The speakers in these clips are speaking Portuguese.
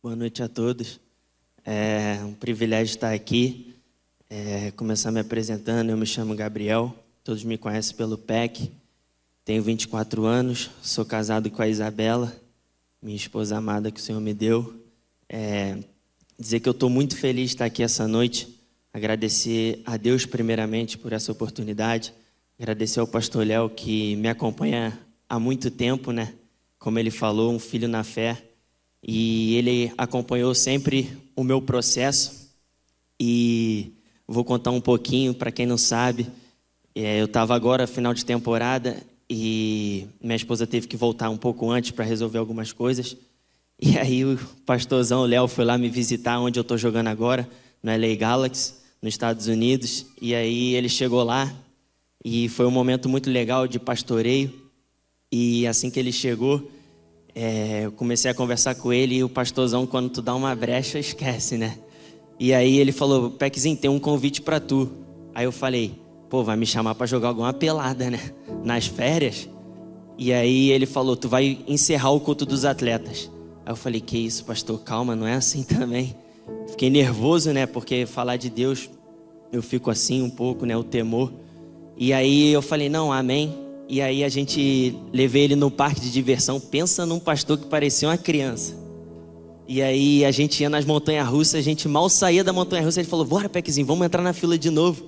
Boa noite a todos. É um privilégio estar aqui. Começar me apresentando. Eu me chamo Gabriel. Todos me conhecem pelo PEC. Tenho 24 anos. Sou casado com a Isabela, minha esposa amada que o Senhor me deu. Dizer que eu estou muito feliz de estar aqui essa noite. Agradecer a Deus primeiramente por essa oportunidade. Agradecer ao pastor Léo que me acompanha há muito tempo, né? Como ele falou, um filho na fé. E ele acompanhou sempre o meu processo. E vou contar um pouquinho para quem não sabe. Eu estava agora, final de temporada, e minha esposa teve que voltar um pouco antes para resolver algumas coisas. E aí o pastorzão Léo foi lá me visitar onde eu estou jogando agora, no LA Galaxy, nos Estados Unidos. E aí ele chegou lá e foi um momento muito legal de pastoreio. E assim que ele chegou, eu comecei a conversar com ele e o pastorzão, quando tu dá uma brecha, esquece, né? E aí ele falou: Peckzinho, tem um convite pra tu. Aí eu falei: pô, vai me chamar pra jogar alguma pelada, né? Nas férias. E aí ele falou: tu vai encerrar o culto dos atletas. Aí eu falei: que isso, pastor? Calma, não é assim também. Fiquei nervoso, né? Porque falar de Deus, eu fico assim um pouco, né? O temor. E aí eu falei: não, amém. E aí levei ele no parque de diversão. Pensa num pastor que parecia uma criança. E aí a gente ia nas montanhas-russas, a gente mal saía da montanha-russa. Ele falou: bora, Peckzinho, vamos entrar na fila de novo.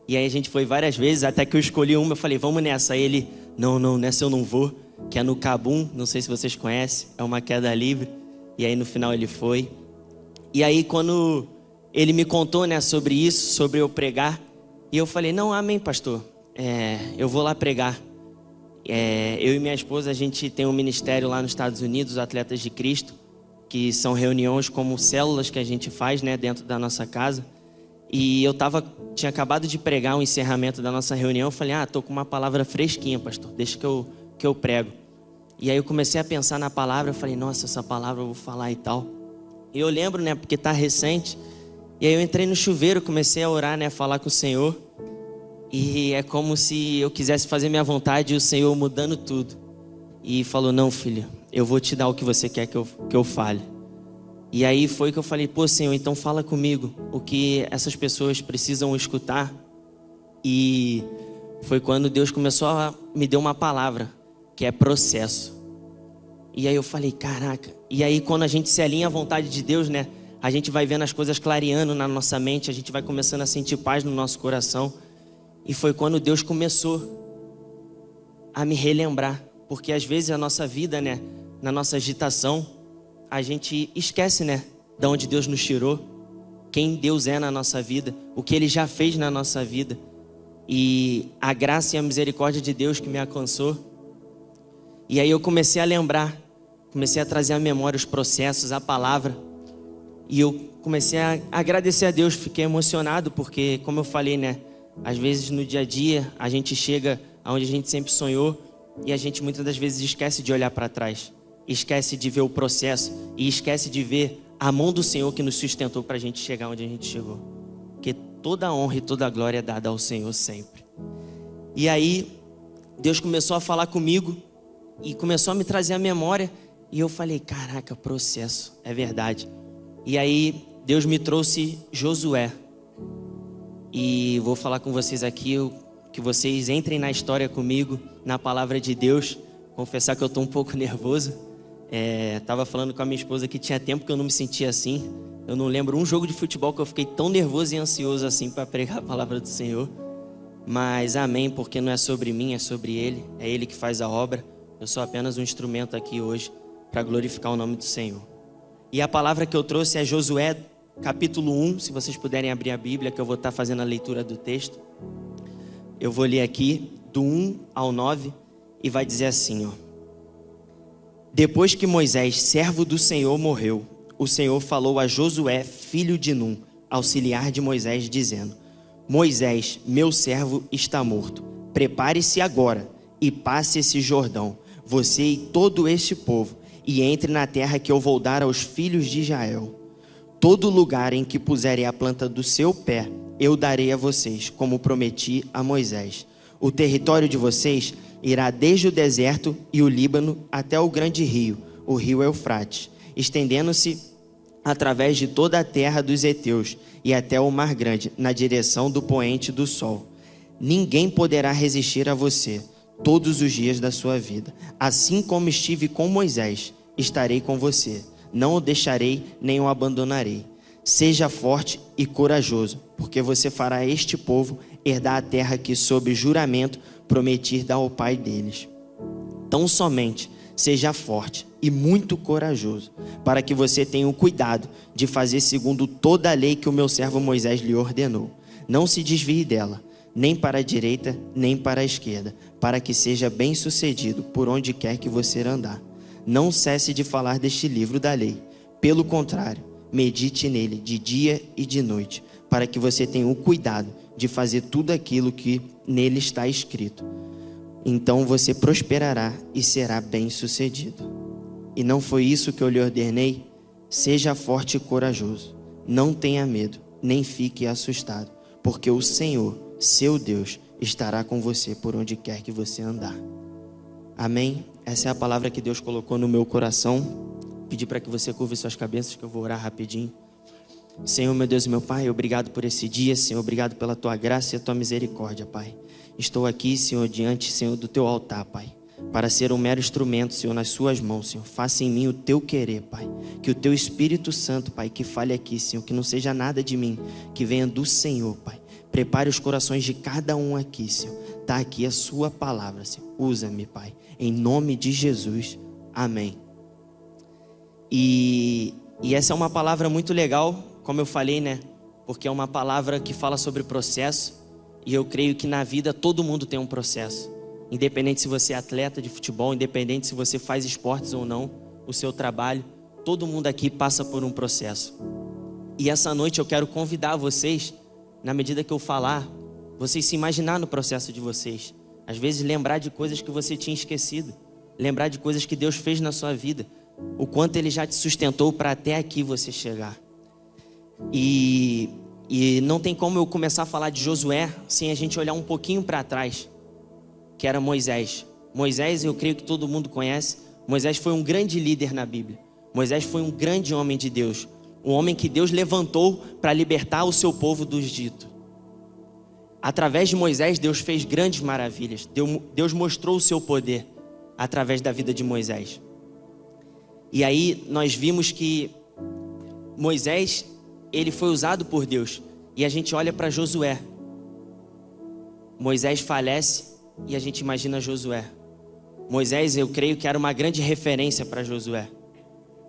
E aí a gente foi várias vezes, até que eu escolhi uma. Eu falei: vamos nessa. Aí ele: não, nessa eu não vou. Que é no Cabum, não sei se vocês conhecem. É uma queda livre. E aí no final ele foi. E aí quando ele me contou, né, sobre isso, sobre eu pregar. E eu falei: não, amém, pastor. Eu vou lá pregar. Eu e minha esposa, a gente tem um ministério lá nos Estados Unidos, Atletas de Cristo, que são reuniões como células que a gente faz, né, dentro da nossa casa. E eu tinha acabado de pregar o encerramento da nossa reunião. Eu falei: tô com uma palavra fresquinha, pastor, deixa que eu prego. E aí eu comecei a pensar na palavra. Eu falei: nossa, essa palavra eu vou falar e tal. E eu lembro, né, porque tá recente. E aí eu entrei no chuveiro, comecei a orar, né, a falar com o Senhor. E é como se eu quisesse fazer minha vontade e o Senhor mudando tudo. E falou: não, filho, eu vou te dar o que você quer que eu fale. E aí foi que eu falei: pô, Senhor, então fala comigo o que essas pessoas precisam escutar. E foi quando Deus começou a me dar uma palavra, que é processo. E aí eu falei: caraca. E aí quando a gente se alinha à vontade de Deus, né, a gente vai vendo as coisas clareando na nossa mente, a gente vai começando a sentir paz no nosso coração. E foi quando Deus começou a me relembrar. Porque às vezes a nossa vida, né, na nossa agitação, a gente esquece, né, de onde Deus nos tirou, quem Deus é na nossa vida, o que Ele já fez na nossa vida. E a graça e a misericórdia de Deus que me alcançou. E aí eu comecei a lembrar, comecei a trazer à memória os processos, a palavra. E eu comecei a agradecer a Deus, fiquei emocionado, porque, como eu falei, né, às vezes no dia a dia a gente chega aonde a gente sempre sonhou e a gente muitas das vezes esquece de olhar para trás, esquece de ver o processo e esquece de ver a mão do Senhor que nos sustentou para a gente chegar onde a gente chegou. Porque toda a honra e toda a glória é dada ao Senhor sempre. E aí Deus começou a falar comigo e começou a me trazer a memória e eu falei: caraca, processo, é verdade. E aí Deus me trouxe Josué. E vou falar com vocês aqui, que vocês entrem na história comigo, na palavra de Deus. Confessar que eu estou um pouco nervoso. Estava falando com a minha esposa que tinha tempo que eu não me sentia assim. Eu não lembro um jogo de futebol que eu fiquei tão nervoso e ansioso assim para pregar a palavra do Senhor. Mas amém, porque não é sobre mim, é sobre Ele. É Ele que faz a obra. Eu sou apenas um instrumento aqui hoje para glorificar o nome do Senhor. E a palavra que eu trouxe é Josué, capítulo 1, se vocês puderem abrir a Bíblia, que eu vou estar fazendo a leitura do texto. Eu vou ler aqui do 1 ao 9 e vai dizer assim, ó. Depois que Moisés, servo do Senhor, morreu, o Senhor falou a Josué, filho de Num, auxiliar de Moisés, dizendo: Moisés, meu servo, está morto. Prepare-se agora e passe esse Jordão, você e todo este povo, e entre na terra que eu vou dar aos filhos de Israel. Todo lugar em que puserem a planta do seu pé, eu darei a vocês, como prometi a Moisés. O território de vocês irá desde o deserto e o Líbano até o grande rio, o rio Eufrates, estendendo-se através de toda a terra dos heteus e até o mar grande, na direção do poente do sol. Ninguém poderá resistir a você todos os dias da sua vida. Assim como estive com Moisés, estarei com você. Não o deixarei, nem o abandonarei. Seja forte e corajoso, porque você fará este povo herdar a terra que, sob juramento, prometi dar ao pai deles. Tão somente seja forte e muito corajoso, para que você tenha o cuidado de fazer segundo toda a lei que o meu servo Moisés lhe ordenou. Não se desvie dela, nem para a direita, nem para a esquerda, para que seja bem-sucedido por onde quer que você andar. Não cesse de falar deste livro da lei. Pelo contrário, medite nele de dia e de noite, para que você tenha o cuidado de fazer tudo aquilo que nele está escrito. Então você prosperará e será bem-sucedido. E não foi isso que eu lhe ordenei? Seja forte e corajoso. Não tenha medo, nem fique assustado, porque o Senhor, seu Deus, estará com você por onde quer que você andar. Amém? Essa é a palavra que Deus colocou no meu coração. Pedir para que você curve suas cabeças, que eu vou orar rapidinho. Senhor, meu Deus e meu Pai, obrigado por esse dia, Senhor, obrigado pela Tua graça e a Tua misericórdia, Pai. Estou aqui, Senhor, diante, Senhor, do Teu altar, Pai, para ser um mero instrumento, Senhor, nas Suas mãos, Senhor. Faça em mim o Teu querer, Pai. Que o Teu Espírito Santo, Pai, que fale aqui, Senhor, que não seja nada de mim, que venha do Senhor, Pai. Prepare os corações de cada um aqui, Senhor. Está aqui a Sua palavra, Senhor. Usa-me, Pai. Em nome de Jesus. Amém. E essa é uma palavra muito legal, como eu falei, né? Porque é uma palavra que fala sobre processo. E eu creio que na vida todo mundo tem um processo. Independente se você é atleta de futebol, independente se você faz esportes ou não, o seu trabalho, todo mundo aqui passa por um processo. E essa noite eu quero convidar vocês, na medida que eu falar, vocês se imaginar no processo de vocês. Às vezes lembrar de coisas que você tinha esquecido. Lembrar de coisas que Deus fez na sua vida. O quanto Ele já te sustentou para até aqui você chegar. E não tem como eu começar a falar de Josué sem a gente olhar um pouquinho para trás, que era Moisés. Moisés, eu creio que todo mundo conhece. Moisés foi um grande líder na Bíblia. Moisés foi um grande homem de Deus. Um homem que Deus levantou para libertar o seu povo do Egito. Através de Moisés, Deus fez grandes maravilhas. Deus mostrou o seu poder através da vida de Moisés. E aí nós vimos que Moisés, ele foi usado por Deus. E a gente olha para Josué. Moisés falece e a gente imagina Josué. Moisés, eu creio que era uma grande referência para Josué.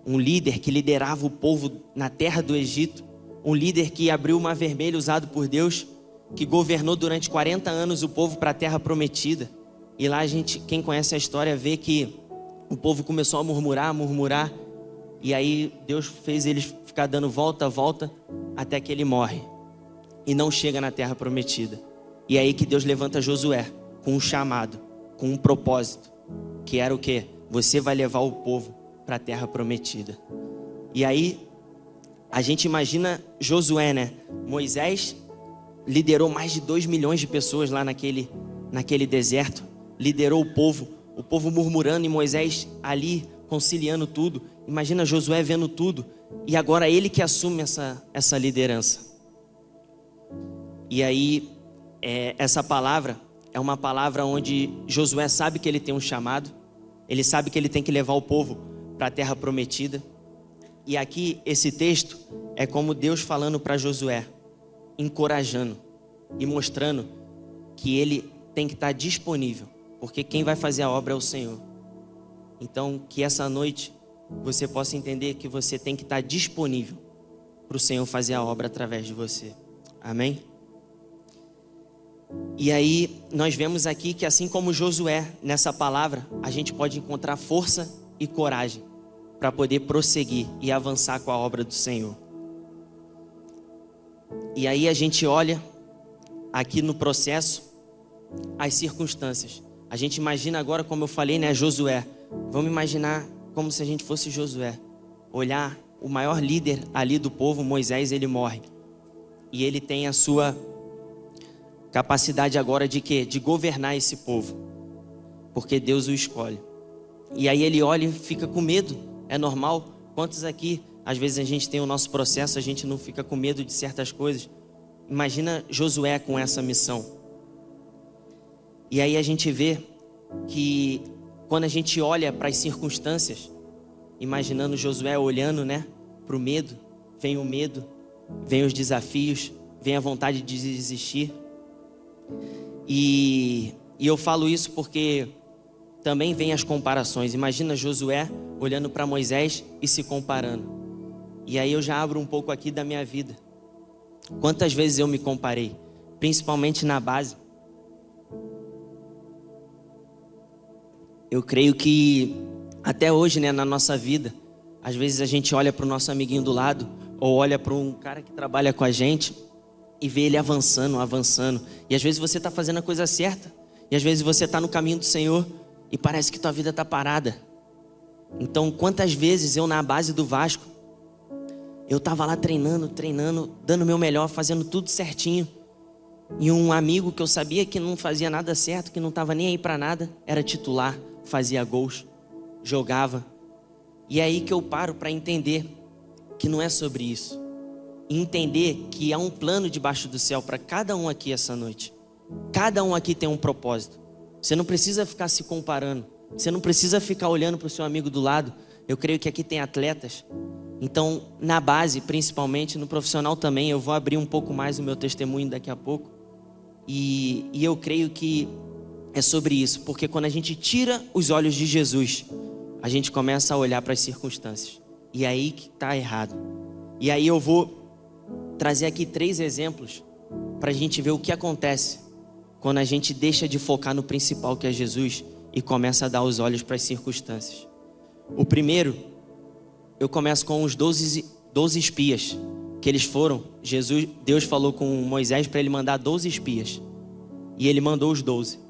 Um líder que liderava o povo na terra do Egito. Um líder que abriu o Mar Vermelho usado por Deus. Que governou durante 40 anos o povo para a terra prometida. E lá a gente, quem conhece a história, vê que o povo começou a murmurar. E aí Deus fez eles ficar dando volta a volta até que ele morre. E não chega na terra prometida. E é aí que Deus levanta Josué com um chamado, com um propósito. Que era o quê? Você vai levar o povo para a terra prometida. E aí a gente imagina Josué, né? Moisés liderou mais de 2 milhões de pessoas lá naquele deserto. Liderou o povo murmurando e Moisés ali conciliando tudo. Imagina Josué vendo tudo. E agora ele que assume essa liderança. E aí, essa palavra é uma palavra onde Josué sabe que ele tem um chamado. Ele sabe que ele tem que levar o povo para a terra prometida. E aqui, esse texto é como Deus falando para Josué, encorajando e mostrando que ele tem que estar disponível, porque quem vai fazer a obra é o Senhor. Então, que essa noite você possa entender que você tem que estar disponível para o Senhor fazer a obra através de você. Amém? E aí, nós vemos aqui que assim como Josué, nessa palavra, a gente pode encontrar força e coragem para poder prosseguir e avançar com a obra do Senhor. E aí a gente olha aqui no processo as circunstâncias. A gente imagina agora, como eu falei, né, Josué. Vamos imaginar como se a gente fosse Josué. Olhar o maior líder ali do povo, Moisés, ele morre. E ele tem a sua capacidade agora de quê? De governar esse povo. Porque Deus o escolhe. E aí ele olha e fica com medo. É normal. Quantos aqui Às vezes a gente tem o nosso processo, a gente não fica com medo de certas coisas. Imagina Josué com essa missão. E aí a gente vê que quando a gente olha para as circunstâncias, imaginando Josué olhando, né, para o medo, vem o medo, vem os desafios, vem a vontade de desistir. E eu falo isso porque também vem as comparações. Imagina Josué olhando para Moisés e se comparando. E aí eu já abro um pouco aqui da minha vida. Quantas vezes eu me comparei, principalmente na base. Eu creio que até hoje, né, na nossa vida, às vezes a gente olha para o nosso amiguinho do lado, ou olha para um cara que trabalha com a gente e vê ele avançando. E às vezes você está fazendo a coisa certa, e às vezes você está no caminho do Senhor e parece que tua vida está parada. Então, quantas vezes eu na base do Vasco, eu estava lá treinando, dando o meu melhor, fazendo tudo certinho. E um amigo que eu sabia que não fazia nada certo, que não estava nem aí para nada, era titular, fazia gols, jogava. E é aí que eu paro para entender que não é sobre isso. E entender que há um plano debaixo do céu para cada um aqui essa noite. Cada um aqui tem um propósito. Você não precisa ficar se comparando. Você não precisa ficar olhando para o seu amigo do lado. Eu creio que aqui tem atletas. Então, na base, principalmente, no profissional também, eu vou abrir um pouco mais o meu testemunho daqui a pouco. E eu creio que é sobre isso. Porque quando a gente tira os olhos de Jesus, a gente começa a olhar para as circunstâncias. E é aí que está errado. E aí eu vou trazer aqui 3 exemplos para a gente ver o que acontece quando a gente deixa de focar no principal, que é Jesus, e começa a dar os olhos para as circunstâncias. O primeiro, eu começo com os 12 espias que eles foram. Deus falou com Moisés para ele mandar 12 espias. E ele mandou os 12,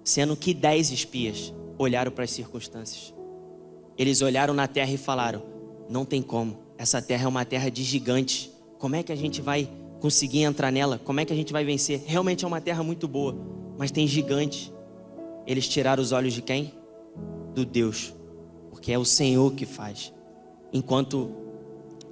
sendo que 10 espias olharam para as circunstâncias. Eles olharam na terra e falaram: não tem como, essa terra é uma terra de gigantes. Como é que a gente vai conseguir entrar nela? Como é que a gente vai vencer? Realmente é uma terra muito boa, mas tem gigantes. Eles tiraram os olhos de quem? Do Deus, porque é o Senhor que faz. Enquanto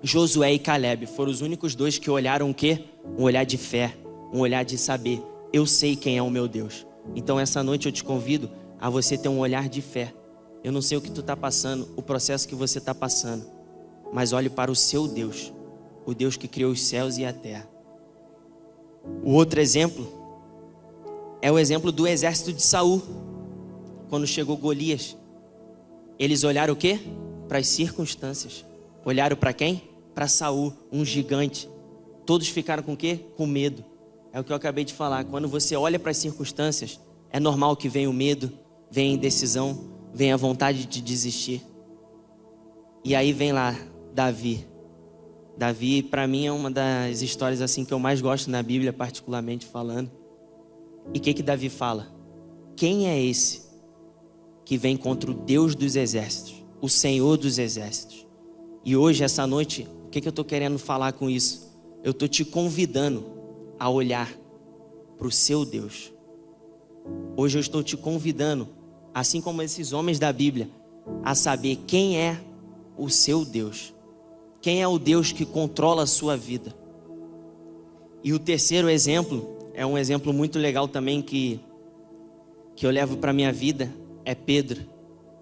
Josué e Caleb foram os únicos 2 que olharam o quê? Um olhar de fé, um olhar de saber: eu sei quem é o meu Deus. Então essa noite eu te convido a você ter um olhar de fé. Eu não sei o que tu está passando, o processo que você está passando, mas olhe para o seu Deus, o Deus que criou os céus e a terra. O outro exemplo é o exemplo do exército de Saul. Quando chegou Golias, eles olharam o quê? Para as circunstâncias. Olharam para quem? Para Saul, um gigante. Todos ficaram com o quê? Com medo. É o que eu acabei de falar. Quando você olha para as circunstâncias, é normal que venha o medo, venha a indecisão, venha a vontade de desistir. E aí vem lá Davi. Davi, para mim, é uma das histórias assim que eu mais gosto na Bíblia, particularmente falando. E o que Davi fala? Quem é esse que vem contra o Deus dos exércitos, o Senhor dos exércitos? E hoje, essa noite, o que eu estou querendo falar com isso? Eu estou te convidando a olhar para o seu Deus. Hoje eu estou te convidando, assim como esses homens da Bíblia, a saber quem é o seu Deus. Quem é o Deus que controla a sua vida? E o terceiro exemplo é um exemplo muito legal também que eu levo para a minha vida. É Pedro,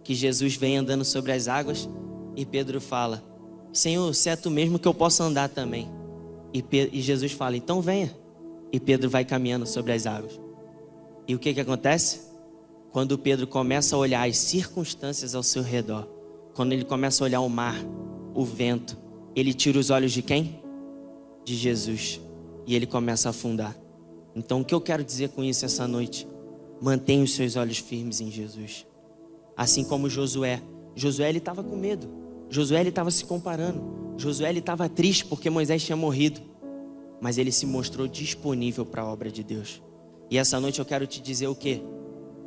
que Jesus vem andando sobre as águas e Pedro fala: Senhor, se é tu mesmo que eu possa andar também. E Jesus fala: então venha. E Pedro vai caminhando sobre as águas. E o que acontece? Quando Pedro começa a olhar as circunstâncias ao seu redor, quando ele começa a olhar o mar, o vento, ele tira os olhos de quem? De Jesus. E ele começa a afundar. Então o que eu quero dizer com isso essa noite? Mantenha os seus olhos firmes em Jesus. Assim como Josué. Josué, ele estava com medo. Josué, ele estava se comparando. Josué, ele estava triste porque Moisés tinha morrido. Mas ele se mostrou disponível para a obra de Deus. E essa noite eu quero te dizer o quê?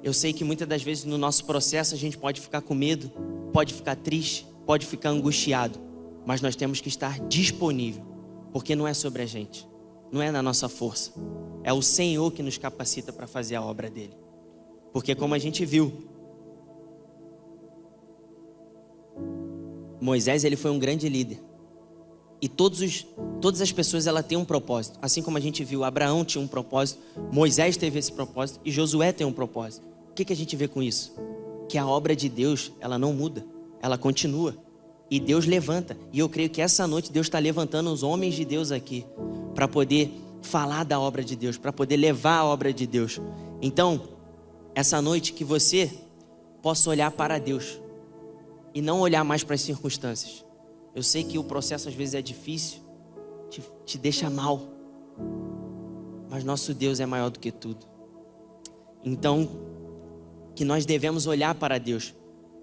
Eu sei que muitas das vezes no nosso processo a gente pode ficar com medo, pode ficar triste, pode ficar angustiado. Mas nós temos que estar disponível. Porque não é sobre a gente. Não é na nossa força. É o Senhor que nos capacita para fazer a obra dele. Porque como a gente viu, Moisés, ele foi um grande líder. E todas as pessoas, ela tem um propósito. Assim como a gente viu, Abraão tinha um propósito, Moisés teve esse propósito e Josué tem um propósito. O que a gente vê com isso? Que a obra de Deus, ela não muda, ela continua. E Deus levanta. E eu creio que essa noite Deus está levantando os homens de Deus aqui para poder falar da obra de Deus, para poder levar a obra de Deus. Então, essa noite que você possa olhar para Deus e não olhar mais para as circunstâncias. Eu sei que o processo às vezes é difícil, te deixa mal, mas nosso Deus é maior do que tudo. Então, que nós devemos olhar para Deus.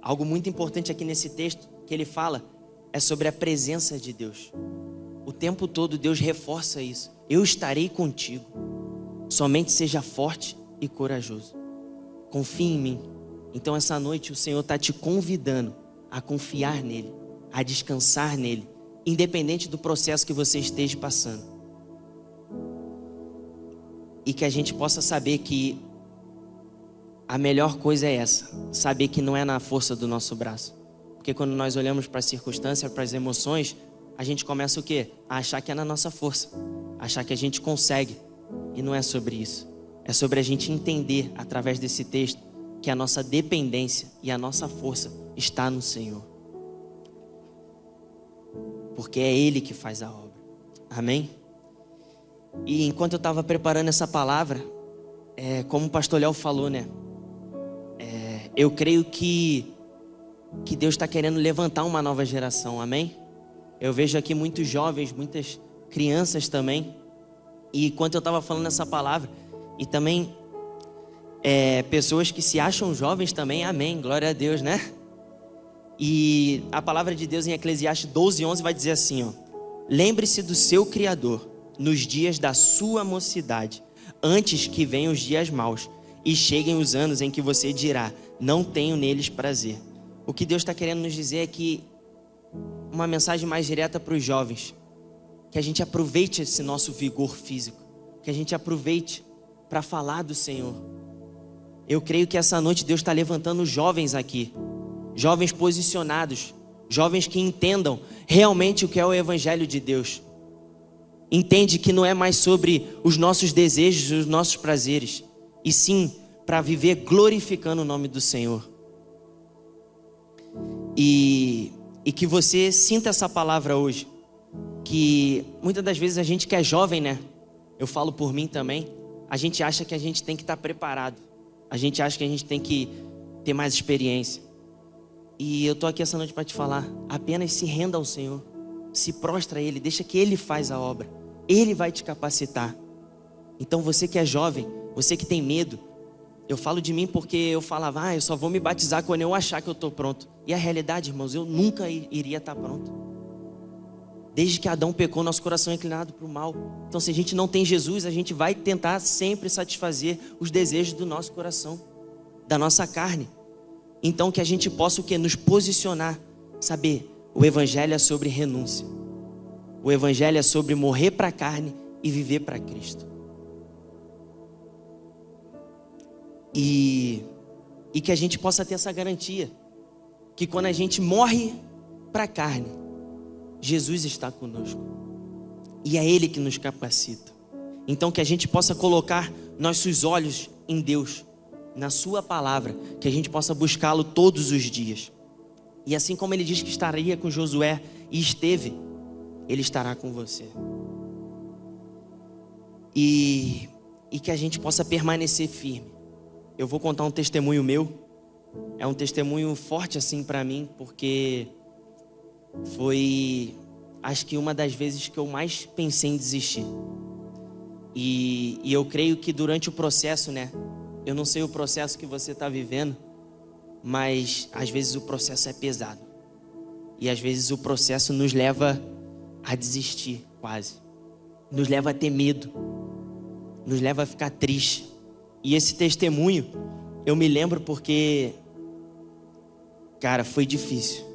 Algo muito importante aqui nesse texto que ele fala é sobre a presença de Deus. O tempo todo Deus reforça isso. Eu estarei contigo. Somente seja forte e corajoso. Confie em mim. Então essa noite o Senhor está te convidando a confiar nele, a descansar nele, independente do processo que você esteja passando. E que a gente possa saber que a melhor coisa é essa, saber que não é na força do nosso braço. Porque quando nós olhamos para as circunstâncias, para as emoções, a gente começa o quê? A achar que é na nossa força, achar que a gente consegue. E não é sobre isso. É sobre a gente entender, através desse texto, que a nossa dependência e a nossa força está no Senhor. Porque é Ele que faz a obra. Amém? E enquanto eu estava preparando essa palavra, como o pastor Léo falou, né? Eu creio que Deus está querendo levantar uma nova geração, amém? Eu vejo aqui muitos jovens, muitas crianças também. E enquanto eu estava falando essa palavra, e também pessoas que se acham jovens também, amém, glória a Deus, né? E a palavra de Deus em Eclesiastes 12:11 vai dizer assim, ó: lembre-se do seu Criador nos dias da sua mocidade, antes que venham os dias maus e cheguem os anos em que você dirá, não tenho neles prazer. O que Deus está querendo nos dizer é que, uma mensagem mais direta para os jovens, que a gente aproveite esse nosso vigor físico, que a gente aproveite para falar do Senhor. Eu creio que essa noite Deus está levantando jovens aqui, jovens posicionados, jovens que entendam realmente o que é o Evangelho de Deus. Entende que não é mais sobre os nossos desejos, os nossos prazeres, e sim para viver glorificando o nome do Senhor. E que você sinta essa palavra hoje, que muitas das vezes a gente que é jovem, né? Eu falo por mim também, a gente acha que a gente tem que estar preparado, a gente acha que a gente tem que ter mais experiência. E eu estou aqui essa noite para te falar, apenas se renda ao Senhor, se prostra a Ele, deixa que Ele faz a obra, Ele vai te capacitar. Então você que é jovem, você que tem medo, eu falo de mim porque eu falava, eu só vou me batizar quando eu achar que eu estou pronto. E a realidade, irmãos, eu nunca iria estar pronto. Desde que Adão pecou, nosso coração é inclinado para o mal. Então se a gente não tem Jesus, a gente vai tentar sempre satisfazer os desejos do nosso coração, da nossa carne. Então que a gente possa o quê? Nos posicionar, saber, o Evangelho é sobre renúncia. O Evangelho é sobre morrer para a carne e viver para Cristo. E que a gente possa ter essa garantia, que quando a gente morre para a carne, Jesus está conosco. E é Ele que nos capacita. Então que a gente possa colocar nossos olhos em Deus, na sua palavra, que a gente possa buscá-lo todos os dias. E assim como Ele diz que estaria com Josué e esteve, Ele estará com você. E que a gente possa permanecer firme. Eu vou contar um testemunho meu. É um testemunho forte assim para mim, porque foi, acho que uma das vezes que eu mais pensei em desistir. E eu creio que durante o processo, né? Eu não sei o processo que você está vivendo, mas às vezes o processo é pesado. E às vezes o processo nos leva a desistir quase. Nos leva a ter medo. Nos leva a ficar triste. E esse testemunho, eu me lembro porque, cara, foi difícil.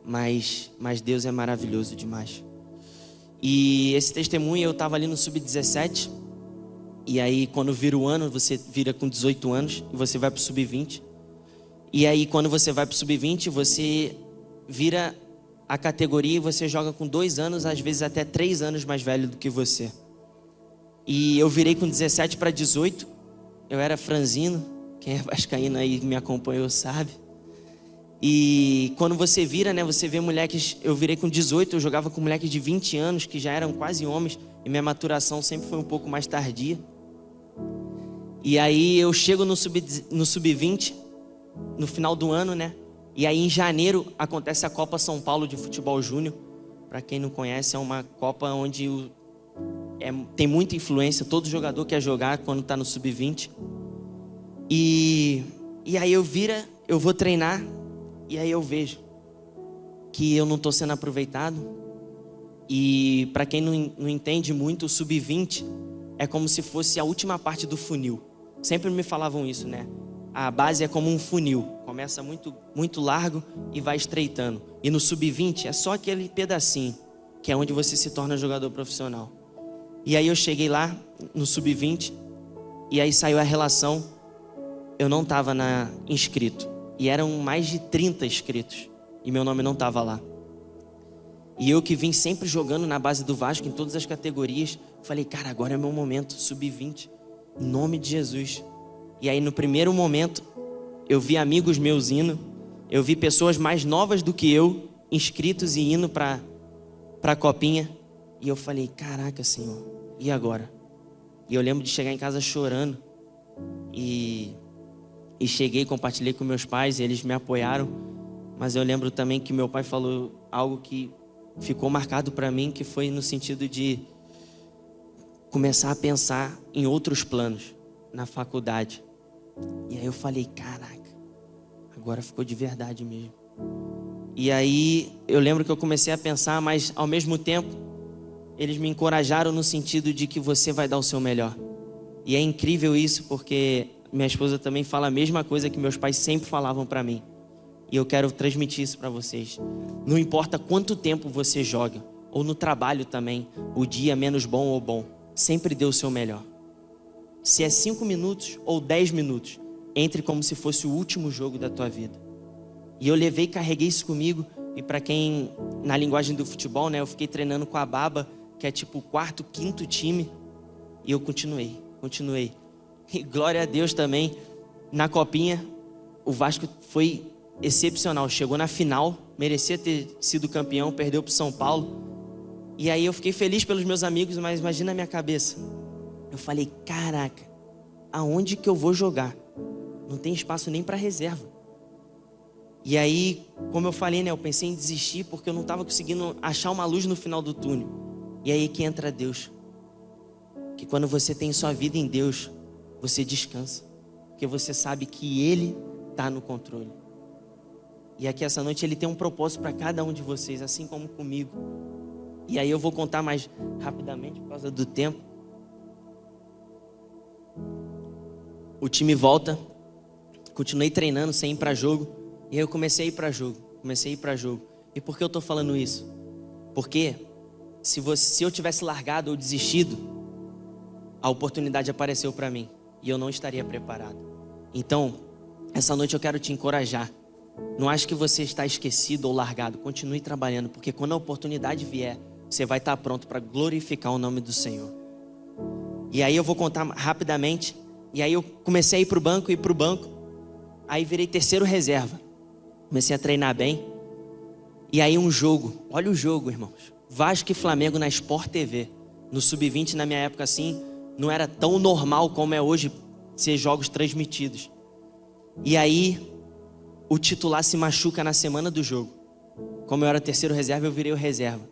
Mas Deus é maravilhoso demais. E esse testemunho, eu estava ali no Sub-17. E aí, quando vira o ano, você vira com 18 anos e você vai para o Sub-20. E aí, quando você vai para o Sub-20, você vira a categoria e você joga com 2 anos, às vezes até 3 anos mais velho do que você. E eu virei com 17 para 18, eu era franzino, quem é vascaíno aí me acompanhou sabe. E quando você vira, né, você vê moleques, eu virei com 18, eu jogava com moleques de 20 anos, que já eram quase homens, e minha maturação sempre foi um pouco mais tardia. E aí eu chego no sub-20, no final do ano, né, e aí em janeiro acontece a Copa São Paulo de Futebol Júnior. Para quem não conhece, é uma Copa onde tem muita influência, todo jogador quer jogar quando está no sub-20. E aí eu vou treinar, e aí eu vejo que eu não estou sendo aproveitado. E para quem não entende muito, o sub-20 é como se fosse a última parte do funil. Sempre me falavam isso, né? A base é como um funil, começa muito, muito largo e vai estreitando. E no sub-20 é só aquele pedacinho, que é onde você se torna jogador profissional. E aí eu cheguei lá no sub-20, e aí saiu a relação, eu não estava inscrito. E eram mais de 30 inscritos, e meu nome não estava lá. E eu que vim sempre jogando na base do Vasco, em todas as categorias, falei, cara, agora é meu momento, sub-20, em nome de Jesus. E aí no primeiro momento, eu vi amigos meus indo, eu vi pessoas mais novas do que eu, inscritos e indo para a copinha. E eu falei, caraca, Senhor, e agora? E eu lembro de chegar em casa chorando. E cheguei, compartilhei com meus pais, e eles me apoiaram. Mas eu lembro também que meu pai falou algo que ficou marcado para mim, que foi no sentido de começar a pensar em outros planos na faculdade. E aí eu falei, caraca, agora ficou de verdade mesmo. E aí eu lembro que eu comecei a pensar, mas ao mesmo tempo eles me encorajaram no sentido de que você vai dar o seu melhor. E é incrível isso, porque minha esposa também fala a mesma coisa que meus pais sempre falavam para mim. E eu quero transmitir isso para vocês. Não importa quanto tempo você joga, ou no trabalho também, o dia menos bom ou bom, sempre dê o seu melhor. Se é 5 minutos ou 10 minutos, entre como se fosse o último jogo da tua vida. E eu levei e carreguei isso comigo. E para quem, na linguagem do futebol, né, eu fiquei treinando com a Baba, que é tipo o 4º, 5º time. E eu continuei. E glória a Deus também, na copinha, o Vasco foi excepcional. Chegou na final, merecia ter sido campeão, perdeu para o São Paulo. E aí eu fiquei feliz pelos meus amigos, mas imagina a minha cabeça. Eu falei, caraca, aonde que eu vou jogar? Não tem espaço nem para reserva. E aí, como eu falei, né, eu pensei em desistir porque eu não estava conseguindo achar uma luz no final do túnel. E aí que entra Deus. Que quando você tem sua vida em Deus, você descansa. Porque você sabe que Ele está no controle. E aqui essa noite Ele tem um propósito para cada um de vocês, assim como comigo. E aí eu vou contar mais rapidamente por causa do tempo. O time volta, continuei treinando sem ir para jogo. E aí eu comecei a ir para jogo. E por que eu estou falando isso? Porque se eu tivesse largado ou desistido, a oportunidade apareceu para mim. E eu não estaria preparado. Então, essa noite eu quero te encorajar. Não ache que você está esquecido ou largado. Continue trabalhando, porque quando a oportunidade vier, você vai estar pronto para glorificar o nome do Senhor. E aí eu vou contar rapidamente. E aí eu comecei a ir para o banco. Aí virei 3º reserva. Comecei a treinar bem. E aí um jogo. Olha o jogo, irmãos. Vasco e Flamengo na Sport TV. No sub-20, na minha época assim, não era tão normal como é hoje ser jogos transmitidos. E aí o titular se machuca na semana do jogo. Como eu era 3º reserva, eu virei o reserva.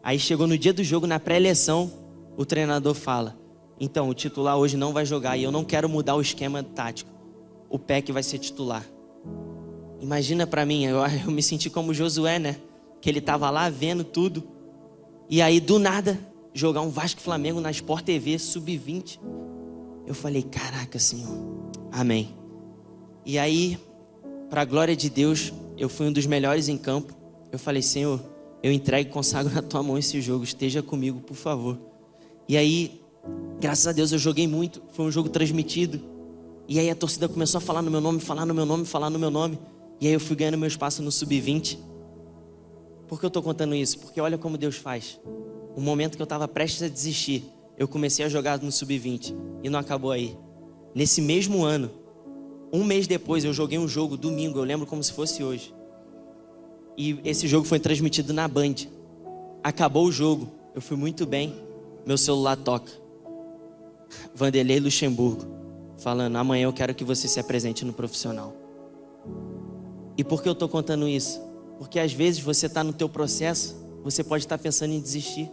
Aí chegou no dia do jogo, na pré-eleição, o treinador fala, então o titular hoje não vai jogar e eu não quero mudar o esquema tático. O Peck vai ser titular. Imagina pra mim, eu me senti como Josué, né? Que ele tava lá vendo tudo. E aí do nada, jogar um Vasco e Flamengo na Sport TV, sub-20. Eu falei, caraca, Senhor, amém. E aí, para a glória de Deus, eu fui um dos melhores em campo. Eu falei, Senhor, eu entrego e consagro na tua mão esse jogo, esteja comigo, por favor. E aí, graças a Deus, eu joguei muito, foi um jogo transmitido. E aí a torcida começou a falar no meu nome. E aí eu fui ganhando meu espaço no sub-20. Por que eu estou contando isso? Porque olha como Deus faz. O momento que eu estava prestes a desistir, eu comecei a jogar no Sub-20 e não acabou aí. Nesse mesmo ano, um mês depois, eu joguei um jogo domingo, eu lembro como se fosse hoje. E esse jogo foi transmitido na Band. Acabou o jogo, eu fui muito bem, meu celular toca. Vanderlei Luxemburgo, falando: amanhã eu quero que você se apresente no profissional. E por que eu estou contando isso? Porque às vezes você está no teu processo, você pode estar pensando em desistir.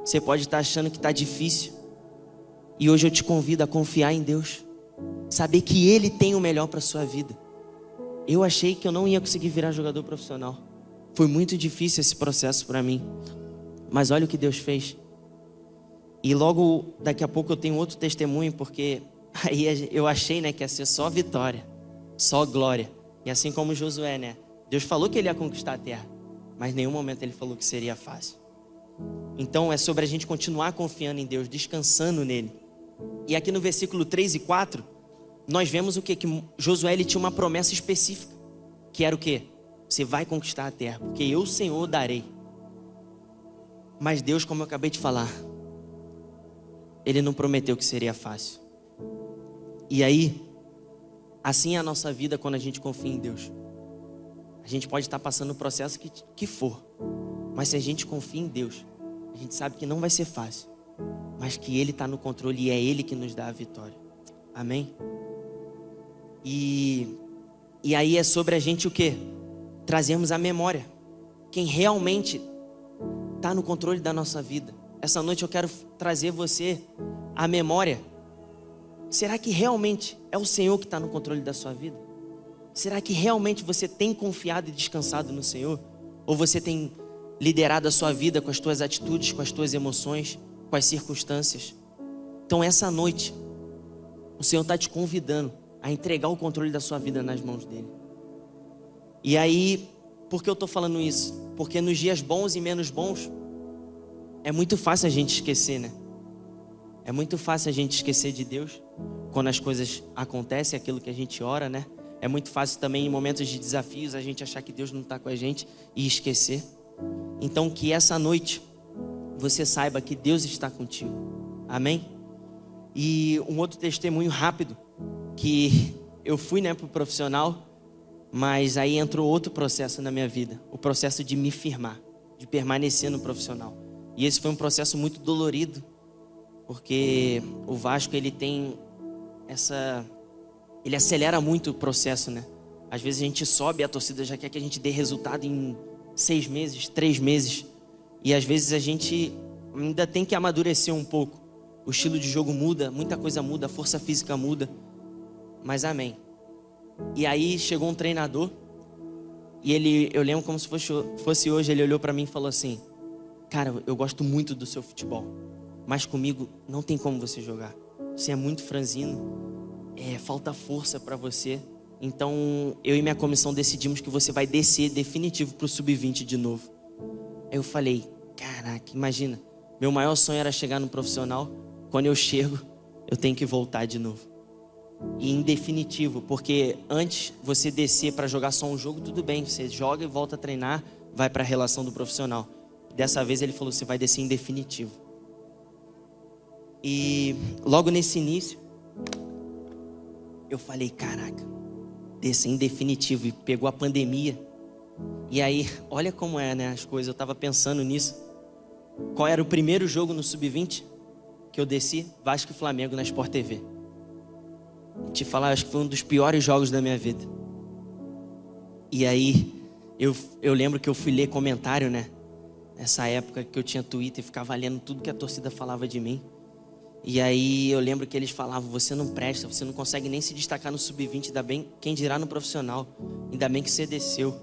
Você pode estar achando que está difícil. E hoje eu te convido a confiar em Deus. Saber que Ele tem o melhor para a sua vida. Eu achei que eu não ia conseguir virar jogador profissional. Foi muito difícil esse processo para mim. Mas olha o que Deus fez. E logo daqui a pouco eu tenho outro testemunho, porque aí eu achei, né, que ia ser só vitória, só glória. E assim como Josué, né? Deus falou que ele ia conquistar a terra, mas em nenhum momento ele falou que seria fácil. Então é sobre a gente continuar confiando em Deus, descansando nele. E aqui no versículo 3 e 4, nós vemos o quê? Que Josué, ele tinha uma promessa específica, que era o quê? Você vai conquistar a terra, porque eu, Senhor, darei. Mas Deus, como eu acabei de falar, Ele não prometeu que seria fácil. E aí, assim é a nossa vida quando a gente confia em Deus. A gente pode estar passando o processo que for, mas se a gente confia em Deus, a gente sabe que não vai ser fácil, mas que Ele está no controle e é Ele que nos dá a vitória. Amém? E aí é sobre a gente o quê? Trazermos a memória quem realmente está no controle da nossa vida. Essa noite eu quero trazer você à memória. Será que realmente é o Senhor que está no controle da sua vida? Será que realmente você tem confiado e descansado no Senhor? Ou você tem liderado a sua vida com as tuas atitudes, com as tuas emoções, com as circunstâncias? Então essa noite, o Senhor está te convidando a entregar o controle da sua vida nas mãos dEle. E aí, por que eu estou falando isso? Porque nos dias bons e menos bons, é muito fácil a gente esquecer, né? É muito fácil a gente esquecer de Deus quando as coisas acontecem, aquilo que a gente ora, né? É muito fácil também em momentos de desafios a gente achar que Deus não está com a gente e esquecer. Então que essa noite você saiba que Deus está contigo. Amém? E um outro testemunho rápido, que eu fui, né, para o profissional, mas aí entrou outro processo na minha vida. O processo de me firmar, de permanecer no profissional. E esse foi um processo muito dolorido, porque o Vasco, ele tem ele acelera muito o processo, né? Às vezes a gente sobe, a torcida já quer que a gente dê resultado em 6 meses, 3 meses. E às vezes a gente ainda tem que amadurecer um pouco. O estilo de jogo muda, muita coisa muda, a força física muda. Mas amém. E aí chegou um treinador, e eu lembro como se fosse hoje, ele olhou para mim e falou assim: cara, eu gosto muito do seu futebol, mas comigo não tem como você jogar. Você é muito franzino, falta força para você. Então eu e minha comissão decidimos que você vai descer definitivo para o Sub-20 de novo. Aí eu falei: caraca, imagina, meu maior sonho era chegar no profissional. Quando eu chego, eu tenho que voltar de novo. E em definitivo, porque antes você descer para jogar só um jogo, tudo bem, você joga e volta a treinar, vai para a relação do profissional. Dessa vez ele falou: você vai descer em definitivo. E logo nesse início, eu falei: caraca, descer em definitivo. E pegou a pandemia. E aí, olha como é, né, as coisas. Eu estava pensando nisso. Qual era o primeiro jogo no Sub-20 que eu desci? Vasco e Flamengo na Sport TV. Te falar, acho que foi um dos piores jogos da minha vida. E aí, eu lembro que eu fui ler comentário, né? Nessa época que eu tinha Twitter e ficava lendo tudo que a torcida falava de mim. E aí eu lembro que eles falavam: você não presta, você não consegue nem se destacar no Sub-20, ainda bem, quem dirá no profissional. Ainda bem que você desceu,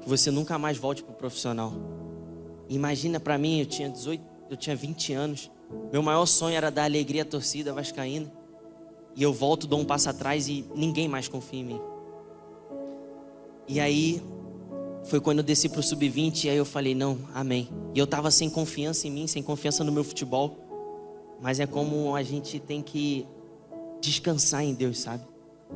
que você nunca mais volte pro profissional. Imagina, pra mim, eu tinha 20 anos. Meu maior sonho era dar alegria à torcida vascaína. E eu volto, dou um passo atrás e ninguém mais confia em mim. E aí, foi quando eu desci pro Sub-20 e aí eu falei: não, amém. E eu tava sem confiança em mim, sem confiança no meu futebol. Mas é como a gente tem que descansar em Deus, sabe?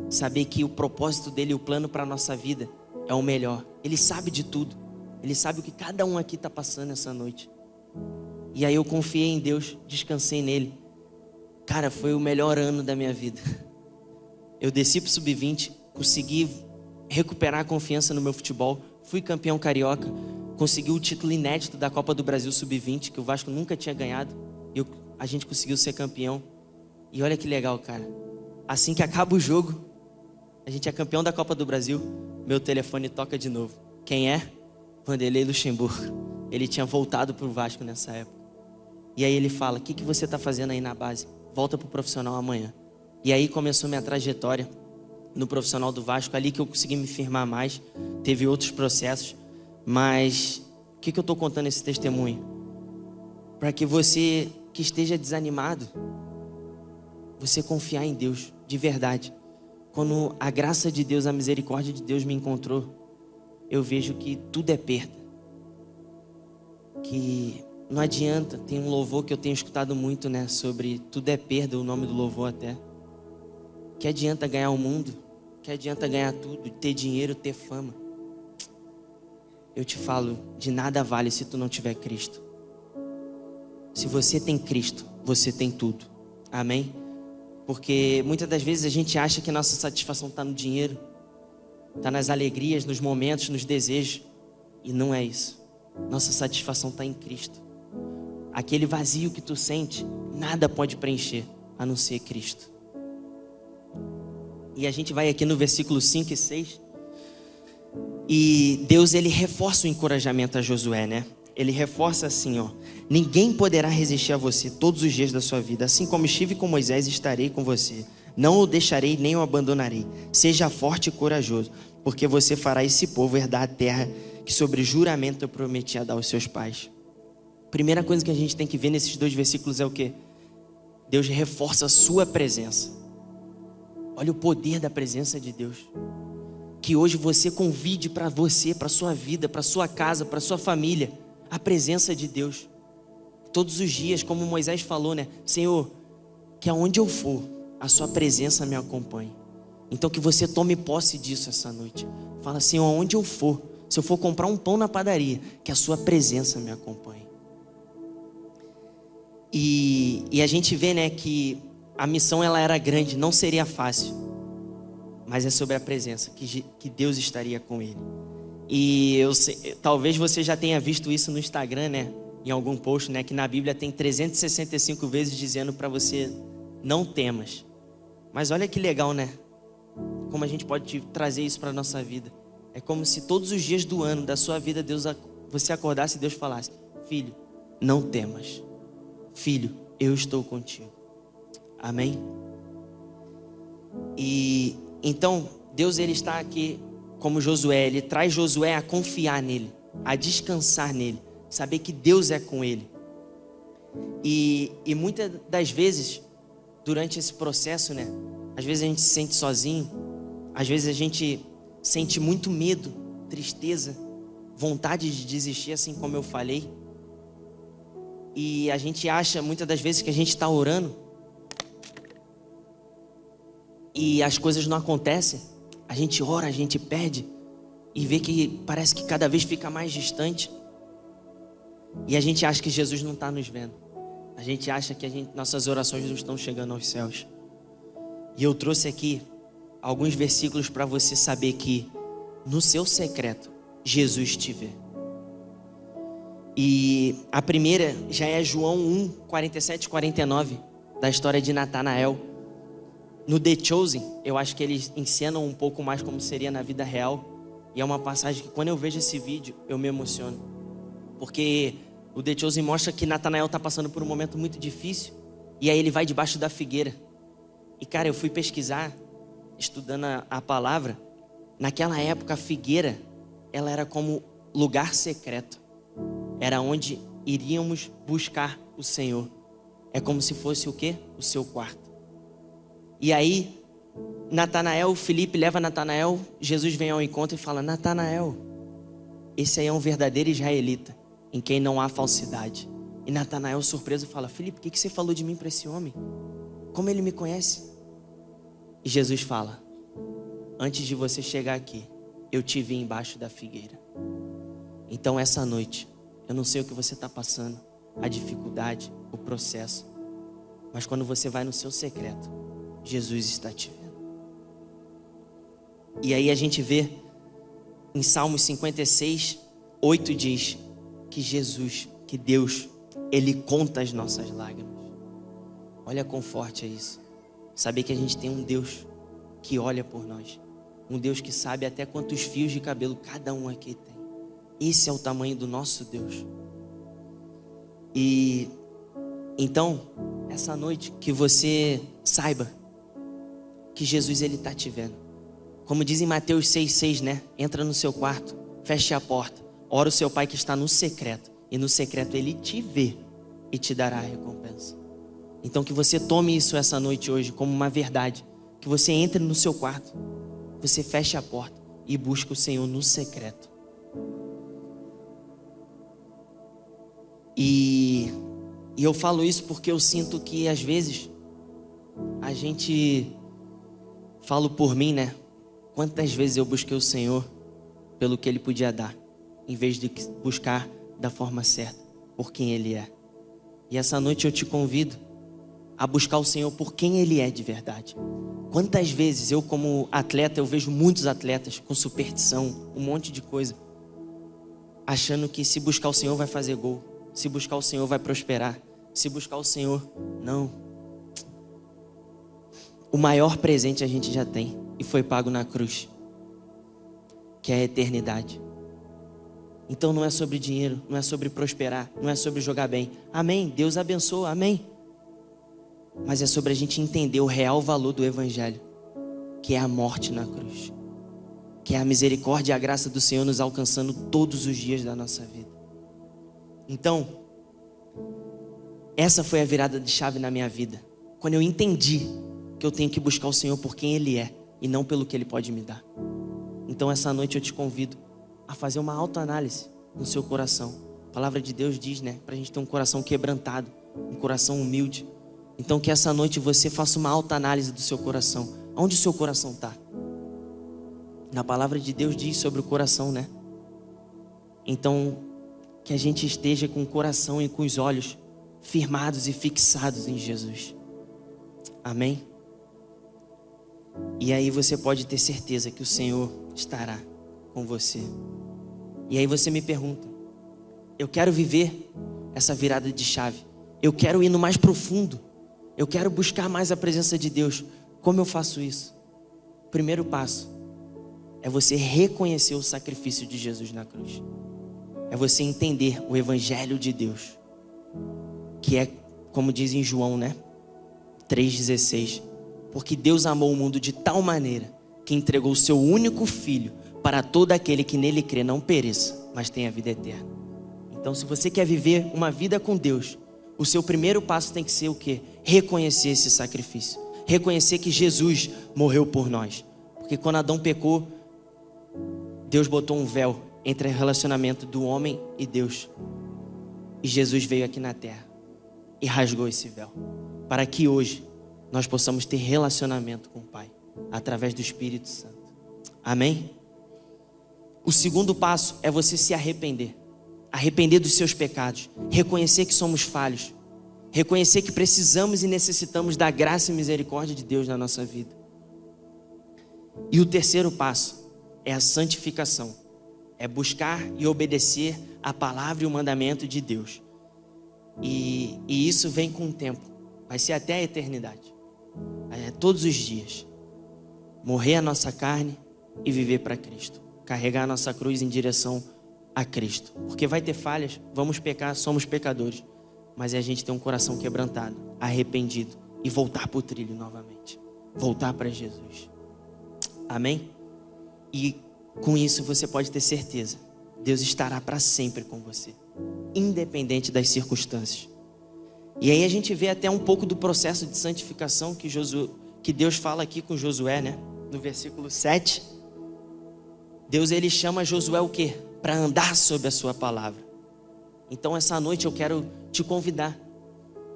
Saber que o propósito dele, o plano para a nossa vida é o melhor. Ele sabe de tudo. Ele sabe o que cada um aqui está passando essa noite. E aí eu confiei em Deus, descansei nele. Cara, foi o melhor ano da minha vida. Eu desci pro sub-20, consegui recuperar a confiança no meu futebol, fui campeão carioca, consegui o título inédito da Copa do Brasil sub-20, que o Vasco nunca tinha ganhado, e a gente conseguiu ser campeão. E olha que legal, cara. Assim que acaba o jogo, a gente é campeão da Copa do Brasil, meu telefone toca de novo. Quem é? Vanderlei Luxemburgo. Ele tinha voltado pro Vasco nessa época. E aí ele fala: o que você está fazendo aí na base? Volta pro profissional amanhã. E aí começou minha trajetória no profissional do Vasco, ali que eu consegui me firmar mais. Teve outros processos, mas o que eu estou contando esse testemunho? Para que você que esteja desanimado, você confiar em Deus, de verdade. Quando a graça de Deus, a misericórdia de Deus me encontrou, eu vejo que tudo é perda. Que não adianta, tem um louvor que eu tenho escutado muito, né? Sobre tudo é perda, o nome do louvor até. Que adianta ganhar o mundo? Que adianta ganhar tudo, ter dinheiro, ter fama? Eu te falo, de nada vale se tu não tiver Cristo. Se você tem Cristo, você tem tudo. Amém? Porque muitas das vezes a gente acha que a nossa satisfação está no dinheiro, está nas alegrias, nos momentos, nos desejos. E não é isso. Nossa satisfação está em Cristo. Aquele vazio que tu sente, nada pode preencher, a não ser Cristo. E a gente vai aqui no versículo 5 e 6. E Deus, ele reforça o encorajamento a Josué, né? Ele reforça assim, ó: ninguém poderá resistir a você todos os dias da sua vida. Assim como estive com Moisés, estarei com você. Não o deixarei, nem o abandonarei. Seja forte e corajoso, porque você fará esse povo herdar a terra que sobre juramento eu prometi a dar aos seus pais. Primeira coisa que a gente tem que ver nesses 2 versículos é o quê? Deus reforça a sua presença. Olha o poder da presença de Deus. Que hoje você convide para você, para sua vida, para sua casa, para sua família, a presença de Deus. Todos os dias, como Moisés falou, né? Senhor, que aonde eu for, a sua presença me acompanhe. Então que você tome posse disso essa noite. Fala: Senhor, aonde eu for, se eu for comprar um pão na padaria, que a sua presença me acompanhe. E a gente vê, né, que a missão ela era grande, não seria fácil. Mas é sobre a presença, que Deus estaria com ele. E eu sei, talvez você já tenha visto isso no Instagram, né? Em algum post, né? Que na Bíblia tem 365 vezes dizendo para você: não temas. Mas olha que legal, né? Como a gente pode trazer isso para a nossa vida. É como se todos os dias do ano, da sua vida, você acordasse e Deus falasse: filho, não temas. Filho, eu estou contigo. Amém? E então, Deus, ele está aqui como Josué. Ele traz Josué a confiar nele, a descansar nele, saber que Deus é com ele. E muitas das vezes, durante esse processo, né? Às vezes a gente se sente sozinho, às vezes a gente sente muito medo, tristeza, vontade de desistir, assim como eu falei. E a gente acha muitas das vezes que a gente está orando e as coisas não acontecem. A gente ora, a gente pede e vê que parece que cada vez fica mais distante. E a gente acha que Jesus não está nos vendo. A gente acha que nossas orações não estão chegando aos céus. E eu trouxe aqui alguns versículos para você saber que no seu secreto Jesus te vê. E a primeira já é João 1, 47 e 49, da história de Natanael. No The Chosen, eu acho que eles encenam um pouco mais como seria na vida real. E é uma passagem que quando eu vejo esse vídeo, eu me emociono. Porque o The Chosen mostra que Natanael está passando por um momento muito difícil. E aí ele vai debaixo da figueira. E cara, eu fui pesquisar, estudando a palavra. Naquela época a figueira, ela era como lugar secreto. Era onde iríamos buscar o Senhor. É como se fosse o quê? O seu quarto. E aí, Natanael, Filipe leva Natanael, Jesus vem ao encontro e fala: Natanael, esse aí é um verdadeiro israelita, em quem não há falsidade. E Natanael, surpreso, fala: Filipe, o que você falou de mim para esse homem? Como ele me conhece? E Jesus fala: antes de você chegar aqui, eu te vi embaixo da figueira. Então essa noite, eu não sei o que você está passando, a dificuldade, o processo, mas quando você vai no seu secreto, Jesus está te vendo. E aí a gente vê em Salmos 56, 8 diz que Jesus, que Deus, Ele conta as nossas lágrimas. Olha quão forte é isso. Saber que a gente tem um Deus que olha por nós. Um Deus que sabe até quantos fios de cabelo cada um aqui tem. Esse é o tamanho do nosso Deus. E então, essa noite, que você saiba que Jesus, Ele está te vendo. Como diz em Mateus 6,6, né? Entra no seu quarto, feche a porta, ora o seu pai que está no secreto. E no secreto Ele te vê e te dará a recompensa. Então que você tome isso essa noite hoje como uma verdade. Que você entre no seu quarto, você feche a porta e busque o Senhor no secreto. E eu falo isso porque eu sinto que às vezes a gente, falo por mim, né? Quantas vezes eu busquei o Senhor pelo que Ele podia dar, em vez de buscar da forma certa, por quem Ele é. E essa noite eu te convido a buscar o Senhor por quem Ele é de verdade. Quantas vezes eu, como atleta, eu vejo muitos atletas com superstição, um monte de coisa, achando que se buscar o Senhor vai fazer gol, se buscar o Senhor vai prosperar, se buscar o Senhor, não. O maior presente a gente já tem e foi pago na cruz, que é a eternidade. Então não é sobre dinheiro, não é sobre prosperar, não é sobre jogar bem. Amém, Deus abençoa, amém. Mas é sobre a gente entender o real valor do Evangelho, que é a morte na cruz, que é a misericórdia e a graça do Senhor nos alcançando todos os dias da nossa vida. Então, essa foi a virada de chave na minha vida, quando eu entendi que eu tenho que buscar o Senhor por quem Ele é e não pelo que Ele pode me dar. Então essa noite eu te convido a fazer uma autoanálise no seu coração. A palavra de Deus diz, né, pra gente ter um coração quebrantado, um coração humilde. Então que essa noite você faça uma autoanálise do seu coração. Onde o seu coração está? Na palavra de Deus diz sobre o coração, né? Então que a gente esteja com o coração e com os olhos firmados e fixados em Jesus. Amém? E aí você pode ter certeza que o Senhor estará com você. E aí você me pergunta, eu quero viver essa virada de chave, eu quero ir no mais profundo, eu quero buscar mais a presença de Deus. Como eu faço isso? O primeiro passo é você reconhecer o sacrifício de Jesus na cruz. É você entender o Evangelho de Deus, que é, como diz em João, né? 3,16. Porque Deus amou o mundo de tal maneira que entregou o seu único Filho para todo aquele que nele crê não pereça, mas tenha vida eterna. Então, se você quer viver uma vida com Deus, o seu primeiro passo tem que ser o quê? Reconhecer esse sacrifício. Reconhecer que Jesus morreu por nós. Porque quando Adão pecou, Deus botou um véu entre o relacionamento do homem e Deus. E Jesus veio aqui na terra e rasgou esse véu, para que hoje nós possamos ter relacionamento com o Pai, através do Espírito Santo. Amém? O segundo passo é você se arrepender. Arrepender dos seus pecados. Reconhecer que somos falhos. Reconhecer que precisamos e necessitamos da graça e misericórdia de Deus na nossa vida. E o terceiro passo é a santificação. É buscar e obedecer a palavra e o mandamento de Deus. E isso vem com o tempo. Vai ser até a eternidade. Todos os dias. Morrer a nossa carne e viver para Cristo. Carregar a nossa cruz em direção a Cristo. Porque vai ter falhas, vamos pecar, somos pecadores. Mas é a gente ter um coração quebrantado, arrependido e voltar para o trilho novamente. Voltar para Jesus. Amém? E com isso você pode ter certeza. Deus estará para sempre com você. Independente das circunstâncias. E aí a gente vê até um pouco do processo de santificação que Deus fala aqui com Josué, né? No versículo 7. Deus, ele chama Josué o quê? Para andar sobre a sua palavra. Então essa noite eu quero te convidar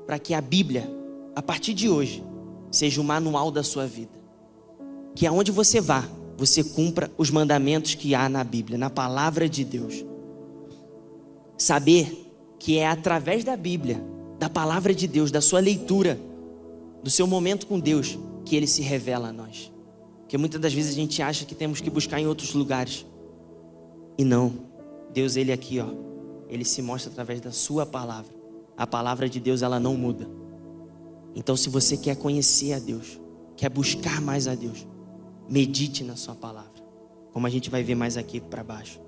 para que a Bíblia, a partir de hoje, seja o manual da sua vida. Que aonde você vá, você cumpra os mandamentos que há na Bíblia, na palavra de Deus. Saber que é através da Bíblia, da palavra de Deus, da sua leitura, do seu momento com Deus, que Ele se revela a nós. Porque muitas das vezes a gente acha que temos que buscar em outros lugares. E não. Deus, Ele aqui, Ele se mostra através da sua palavra. A palavra de Deus, ela não muda. Então, se você quer conhecer a Deus, quer buscar mais a Deus, medite na sua palavra. Como a gente vai ver mais aqui para baixo.